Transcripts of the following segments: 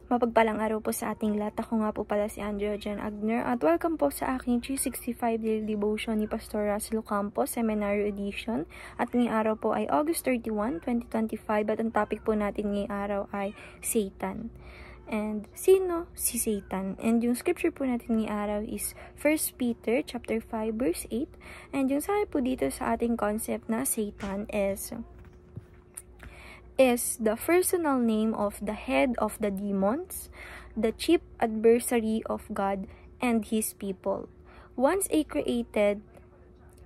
Mapagpalang araw po sa ating lahat. Ako nga po pala si Andrea Jen Agner at welcome po sa aking 365 Daily Devotion ni Pastor Russell Ocampo, Seminary Edition. At ngayong araw po ay August 31, 2025 at ang topic po natin ngayong araw ay Satan. And sino si Satan? And yung scripture po natin ngayong araw is 1 Peter chapter 5 verse 8. And yung sabi po dito sa ating concept na Satan is the personal name of the head of the demons, the chief adversary of God and His people. Once a created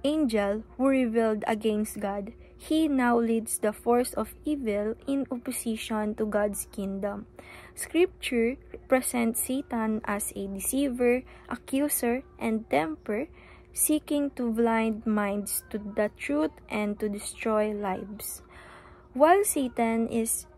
angel who rebelled against God, he now leads the force of evil in opposition to God's kingdom. Scripture presents Satan as a deceiver, accuser, and tempter, seeking to blind minds to the truth and to destroy lives. While Satan is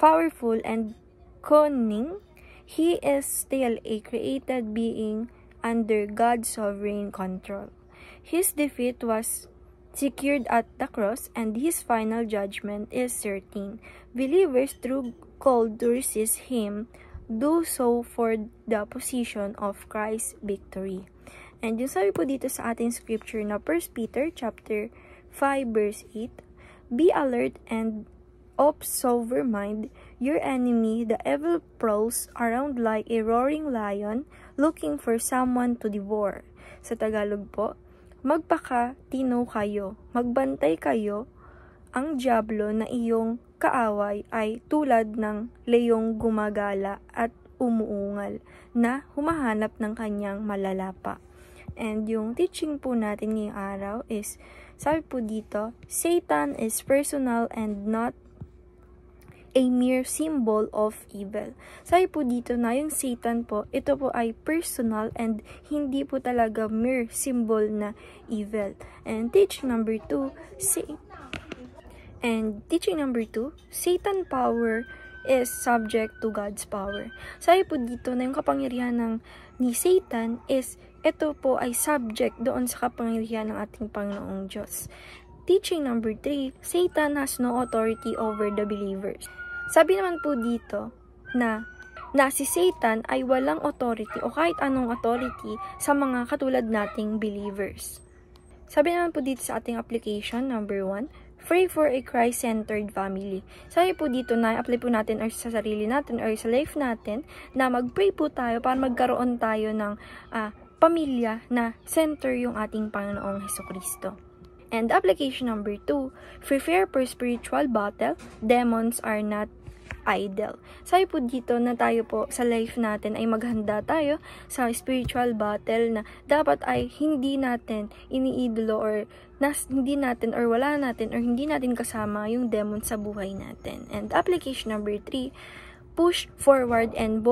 powerful and cunning, he is still a created being under God's sovereign control. His defeat was secured at the cross, and his final judgment is certain. Believers, through called to resist him, do so for the position of Christ's victory. And yung sabi po dito sa ating scripture na 1 Peter chapter 5 verse 8, be alert and of sober mind. Your enemy, the evil, prowls around like a roaring lion, looking for someone to devour. Sa Tagalog po, magpakatino kayo, magbantay kayo. Ang diablo na iyong kaaway ay tulad ng leong gumagala at umuungal na humahanap ng kanyang malalapa. And yung teaching po natin ngayong araw is, sabi po dito, Satan is personal and not a mere symbol of evil. Sabi po dito na yung Satan po, ito po ay personal and hindi po talaga mere symbol na evil. And teaching number 2, Satan power is subject to God's power. Sabi po dito na yung kapangyarihan ni Satan is ito po ay subject doon sa kapangyarihan ng ating Panginoong Diyos. Teaching number 3, Satan has no authority over the believers. Sabi naman po dito na si Satan ay walang authority o kahit anong authority sa mga katulad nating believers. Sabi naman po dito sa ating application number 1, pray for a Christ-centered family. Sabi po dito na apply po natin or sa sarili natin or sa life natin na mag-pray po tayo para magkaroon tayo ng pamilya na center yung ating Panginoong Hesukristo. And application number 2, prepare for spiritual battle. Demons are not idle. Sabi po dito na tayo po sa life natin ay maghanda tayo sa spiritual battle na dapat ay hindi natin iniidolo or hindi natin or wala natin or hindi natin kasama yung demon sa buhay natin. And application number 3, push forward and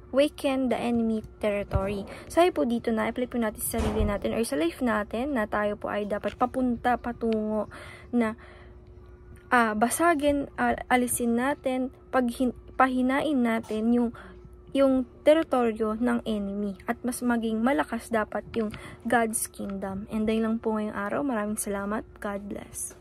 weaken the enemy territory. Sabi po dito na apply po natin sa sarili natin or sa life natin na tayo po ay dapat patungo na basagin, alisin natin, pahinain natin yung teritoryo ng enemy at mas maging malakas dapat yung God's kingdom. And dahil lang po ngayong araw, maraming salamat. God bless.